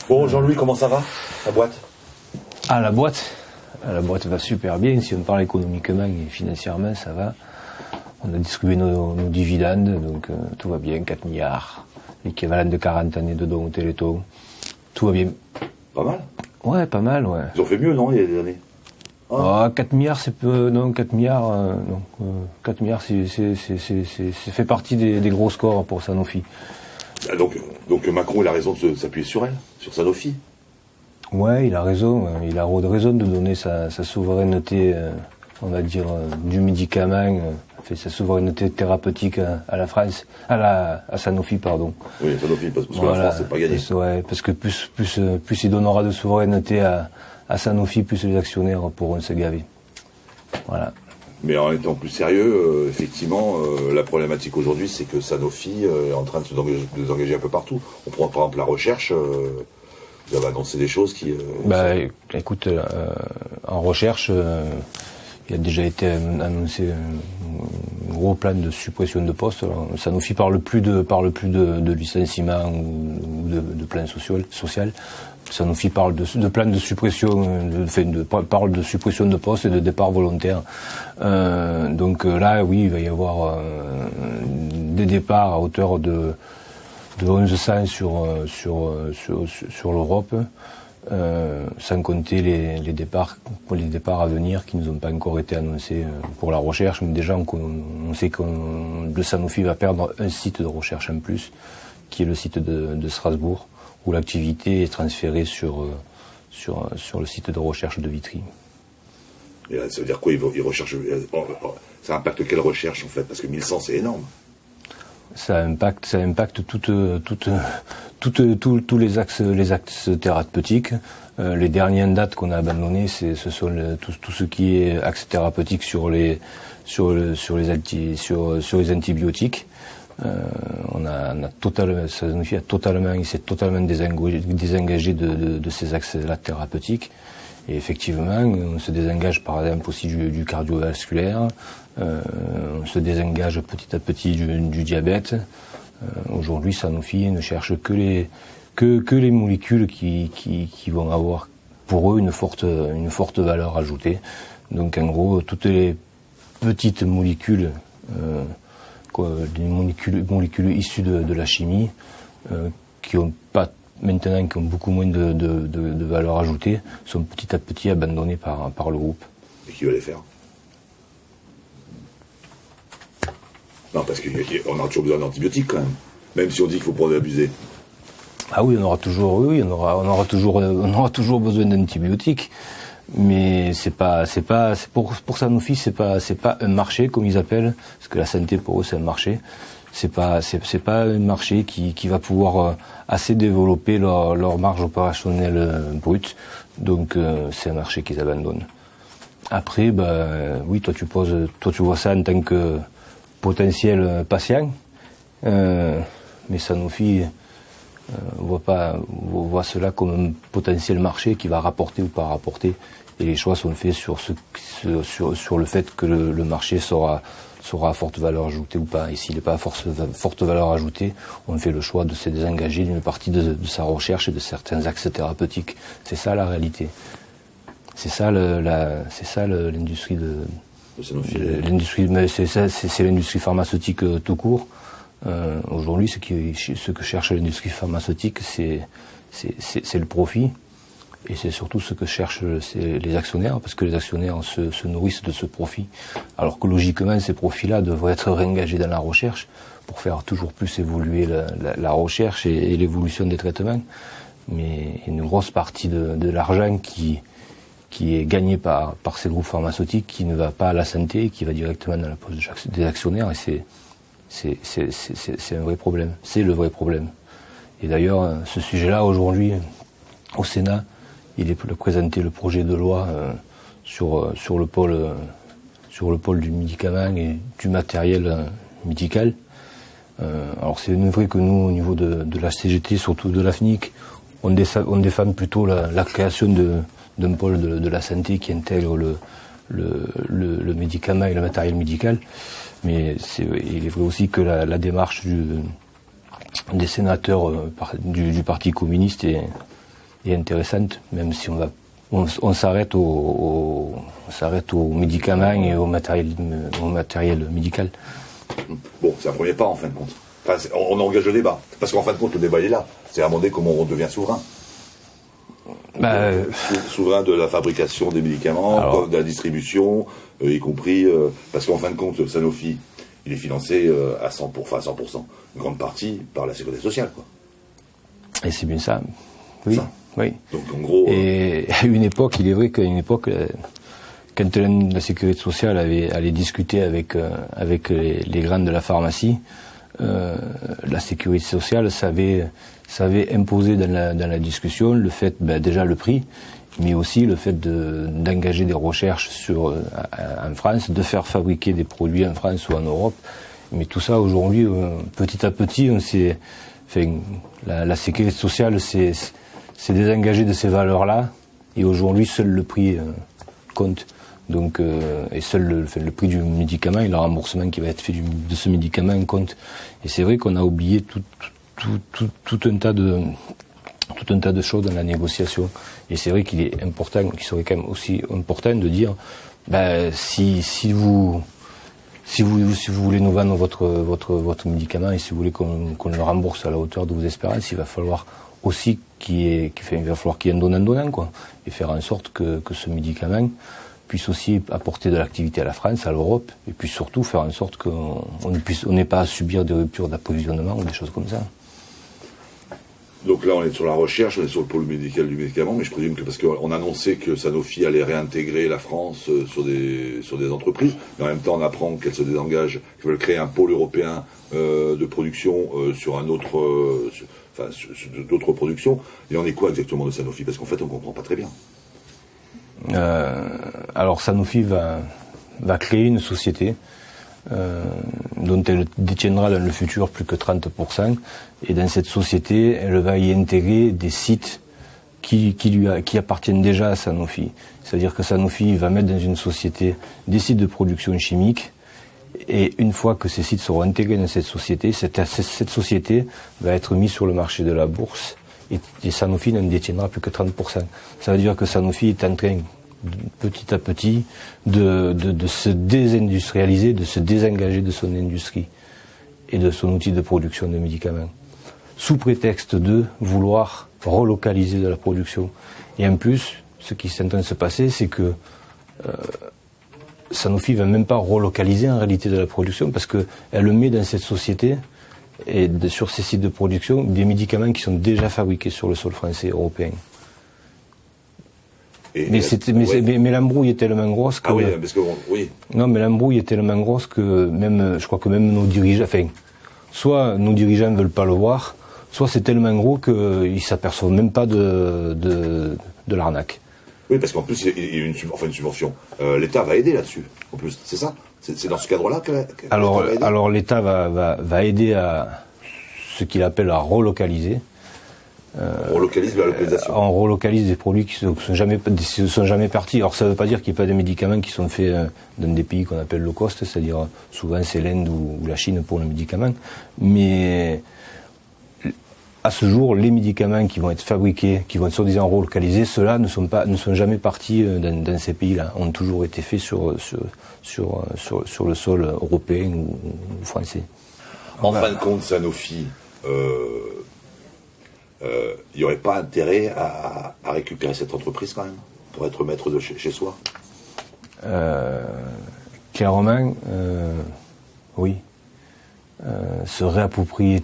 Bon, Jean-Louis, comment ça va, la boîte? La boîte va super bien. Si on parle économiquement et financièrement, ça va. On a distribué nos dividendes, donc tout va bien, 4 milliards. L'équivalent de 40 années de dons au Téléthon. Tout va bien. Pas mal? Ouais, pas mal, ouais. Ils ont fait mieux, non, il y a des années? 4 milliards, c'est peu. Non, 4 milliards, non. 4 milliards, c'est fait partie des gros scores pour Sanofi. Donc Macron, il a raison de s'appuyer sur elle, sur Sanofi. Ouais, il a raison. Il a raison de donner sa souveraineté, on va dire, du médicament, sa souveraineté thérapeutique à la France, à Sanofi, pardon. Oui, Sanofi, parce que voilà, la France, c'est pas gagné. Ouais, parce que plus il donnera de souveraineté à Sanofi, plus les actionnaires pourront se gaver. Voilà. Mais en étant plus sérieux, effectivement, la problématique aujourd'hui, c'est que Sanofi est en train de se désengager un peu partout. On prend par exemple la recherche, vous avez annoncé des choses qui... Écoute, en recherche, il a déjà été annoncé un gros plan de suppression de postes. Alors, Sanofi parle plus de licenciement ou de plan social. Sanofi parle de plan de suppression, parle de suppression de postes et de départ volontaire. Donc là, oui, il va y avoir des départs à hauteur de 1100 sur l'Europe, sans compter les départs à venir qui nous ont pas encore été annoncés pour la recherche. Mais déjà, on sait que le Sanofi va perdre un site de recherche en plus, qui est le site de Strasbourg, où l'activité est transférée sur le site de recherche de Vitry. Et là, ça veut dire quoi, ils recherchent, ça impacte quelle recherche en fait? Parce que 1100 c'est énorme. Ça impacte tous les axes thérapeutiques. Les dernières dates qu'on a abandonnées, ce sont tout ce qui est axe thérapeutique sur les antibiotiques. Sanofi il s'est totalement désengagé de ces axes-là thérapeutiques. Et effectivement, on se désengage par exemple aussi du cardiovasculaire, on se désengage petit à petit du diabète. Aujourd'hui, Sanofi ne cherche que les molécules qui vont avoir pour eux une forte valeur ajoutée. Donc en gros, toutes les petites molécules, des molécules issues de la chimie, qui ont beaucoup moins de valeur ajoutée, sont petit à petit abandonnées par le groupe. Et qui va les faire? Non, parce qu'on aura toujours besoin d'antibiotiques quand même. Même si on dit qu'il faut pas en abuser. Ah oui, on aura toujours besoin d'antibiotiques. Mais pour Sanofi, c'est pas un marché comme ils appellent, parce que la santé pour eux c'est un marché. C'est pas un marché qui va pouvoir assez développer leur marge opérationnelle brute. Donc c'est un marché qu'ils abandonnent. Après, oui, toi tu vois ça en tant que potentiel patient, mais Sanofi voit cela comme un potentiel marché qui va rapporter ou pas rapporter. Et les choix sont faits sur le fait que le marché sera à forte valeur ajoutée ou pas. Et s'il n'est pas à forte valeur ajoutée, on fait le choix de se désengager d'une partie de sa recherche et de certains axes thérapeutiques. C'est ça la réalité. C'est ça l'industrie mais c'est l'industrie pharmaceutique tout court. Aujourd'hui, ce que cherche l'industrie pharmaceutique, c'est le profit. Et c'est surtout ce que cherchent les actionnaires, parce que les actionnaires se nourrissent de ce profit. Alors que logiquement, ces profits-là devraient être réengagés dans la recherche pour faire toujours plus évoluer la recherche et l'évolution des traitements. Mais une grosse partie de l'argent qui est gagné par ces groupes pharmaceutiques, qui ne va pas à la santé, qui va directement dans la poche des actionnaires, et c'est un vrai problème. C'est le vrai problème. Et d'ailleurs, ce sujet-là, aujourd'hui, au Sénat, il est présenté le projet de loi sur le pôle du médicament et du matériel médical. Alors c'est vrai que nous, au niveau de la CGT, surtout de l'AFNIC, on défend plutôt la création d'un pôle de la santé qui intègre le médicament et le matériel médical. Mais il est vrai aussi que la démarche des sénateurs du Parti communiste est intéressante, même si on s'arrête aux médicaments et au matériel médical. Bon, c'est un premier pas en fin de compte. Enfin, on engage le débat. Parce qu'en fin de compte, le débat il est là. C'est à demander comment on devient souverain. Souverain de la fabrication des médicaments, de la distribution, y compris... parce qu'en fin de compte, Sanofi, il est financé à 100%, une grande partie par la sécurité sociale, quoi. Et c'est bien ça. Oui. Ça. Oui. Donc en gros... Et à une époque, il est vrai qu'à une époque, quand la sécurité sociale allait discuter avec les grands de la pharmacie, la sécurité sociale savait imposer dans la discussion le fait, déjà le prix, mais aussi le fait d'engager des recherches en France, de faire fabriquer des produits en France ou en Europe. Mais tout ça aujourd'hui, petit à petit, la sécurité sociale s'est désengagée de ces valeurs-là, et aujourd'hui seul le prix compte. Donc, et seul le prix du médicament et le remboursement qui va être fait de ce médicament compte. Et c'est vrai qu'on a oublié tout un tas de choses dans la négociation. Et c'est vrai qu'il serait quand même aussi important de dire, si vous voulez nous vendre votre médicament et si vous voulez qu'on le rembourse à la hauteur de vos espérances, il va falloir aussi qu'il y ait un donnant-donnant, quoi. Et faire en sorte que ce médicament puisse aussi apporter de l'activité à la France, à l'Europe, et puis surtout faire en sorte qu'on n'ait pas à subir des ruptures d'approvisionnement ou des choses comme ça. Donc là, on est sur la recherche, on est sur le pôle médical du médicament, mais je présume que parce qu'on annonçait que Sanofi allait réintégrer la France sur des entreprises, mais en même temps, on apprend qu'elle se désengage, qu'elle veut créer un pôle européen de production sur un autre, d'autres productions. Et on est quoi exactement de Sanofi? Parce qu'en fait, on ne comprend pas très bien. Alors Sanofi va créer une société dont elle détiendra dans le futur plus que 30%, et dans cette société elle va y intégrer des sites qui appartiennent déjà à Sanofi. C'est-à-dire que Sanofi va mettre dans une société des sites de production chimique, et une fois que ces sites seront intégrés dans cette société, cette société va être mise sur le marché de la bourse, et Sanofi n'en détiendra plus que 30%. Ça veut dire que Sanofi est en train, petit à petit, de se désindustrialiser, de se désengager de son industrie et de son outil de production de médicaments, sous prétexte de vouloir relocaliser de la production. Et en plus, ce qui est en train de se passer, c'est que Sanofi ne va même pas relocaliser en réalité de la production, parce qu'elle met dans cette société et sur ces sites de production des médicaments qui sont déjà fabriqués sur le sol français et européen. Mais l'embrouille est tellement grosse que... Ah oui, parce que... Oui. Non, mais l'embrouille est tellement grosse que je crois que même nos dirigeants... Enfin, soit nos dirigeants ne veulent pas le voir, soit c'est tellement gros qu'ils ne s'aperçoivent même pas de l'arnaque. Oui, parce qu'en plus, il y a une subvention. L'État va aider là-dessus, en plus, c'est ça? C'est dans ce cadre-là que alors l'État va aider à ce qu'il appelle à relocaliser. On relocalise la localisation. On relocalise des produits qui ne sont jamais partis. Alors ça ne veut pas dire qu'il n'y a pas de médicaments qui sont faits dans des pays qu'on appelle low cost, c'est-à-dire souvent c'est l'Inde ou la Chine pour le médicament. Mais à ce jour, les médicaments qui vont être fabriqués, qui vont être soi-disant relocalisés, ceux-là ne sont jamais partis dans ces pays-là. Ont toujours été faits sur le sol européen ou français. En fin de compte, Sanofi, il n'y aurait pas intérêt à récupérer cette entreprise quand même, pour être maître de chez soi? Clairement, oui. Se réapproprier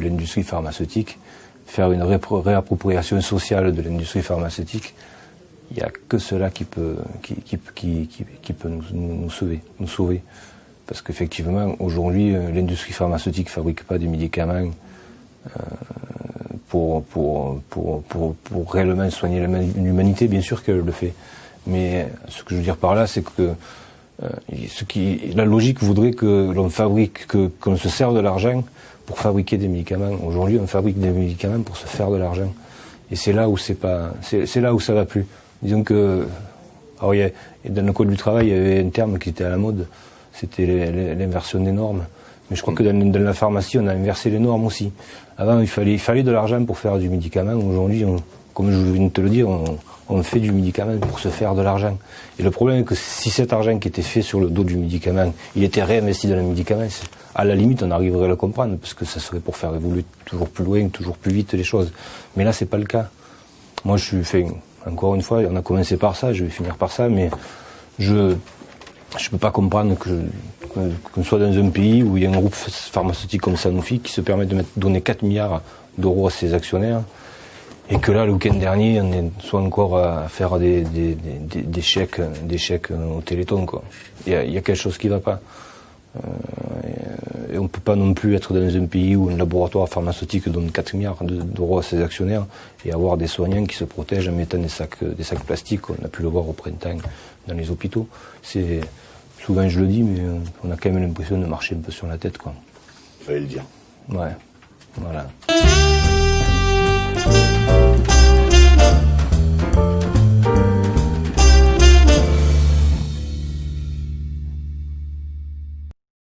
l'industrie pharmaceutique, faire une réappropriation sociale de l'industrie pharmaceutique, il n'y a que cela qui peut nous sauver. Parce qu'effectivement, aujourd'hui, l'industrie pharmaceutique ne fabrique pas des médicaments pour réellement soigner l'humanité. Bien sûr qu'elle le fait. Mais ce que je veux dire par là, c'est que la logique voudrait que l'on qu'on se serve de l'argent pour fabriquer des médicaments. Aujourd'hui, on fabrique des médicaments pour se faire de l'argent. Et c'est là où c'est là où ça va plus. Disons que, alors dans le code du travail, il y avait un terme qui était à la mode, c'était l'inversion des normes. Mais je crois que dans la pharmacie, on a inversé les normes aussi. Avant, il fallait de l'argent pour faire du médicament. Aujourd'hui, comme je viens de te le dire, on fait du médicament pour se faire de l'argent. Et le problème est que si cet argent qui était fait sur le dos du médicament, il était réinvesti dans le médicament, à la limite, on arriverait à le comprendre, parce que ça serait pour faire évoluer toujours plus loin, toujours plus vite les choses. Mais là, c'est pas le cas. Moi, encore une fois, on a commencé par ça, je vais finir par ça, mais je peux pas comprendre qu'on soit dans un pays où il y a un groupe pharmaceutique comme Sanofi qui se permet de donner 4 milliards d'euros à ses actionnaires, et que là, le week-end dernier, on soit encore à faire des chèques au Téléthon, quoi. Il y a quelque chose qui va pas. Et on peut pas non plus être dans un pays où un laboratoire pharmaceutique donne 4 milliards d'euros à ses actionnaires et avoir des soignants qui se protègent en mettant des sacs plastiques. On a pu le voir au printemps dans les hôpitaux. Souvent je le dis, mais on a quand même l'impression de marcher un peu sur la tête, quoi. Fallait le dire. Ouais, voilà.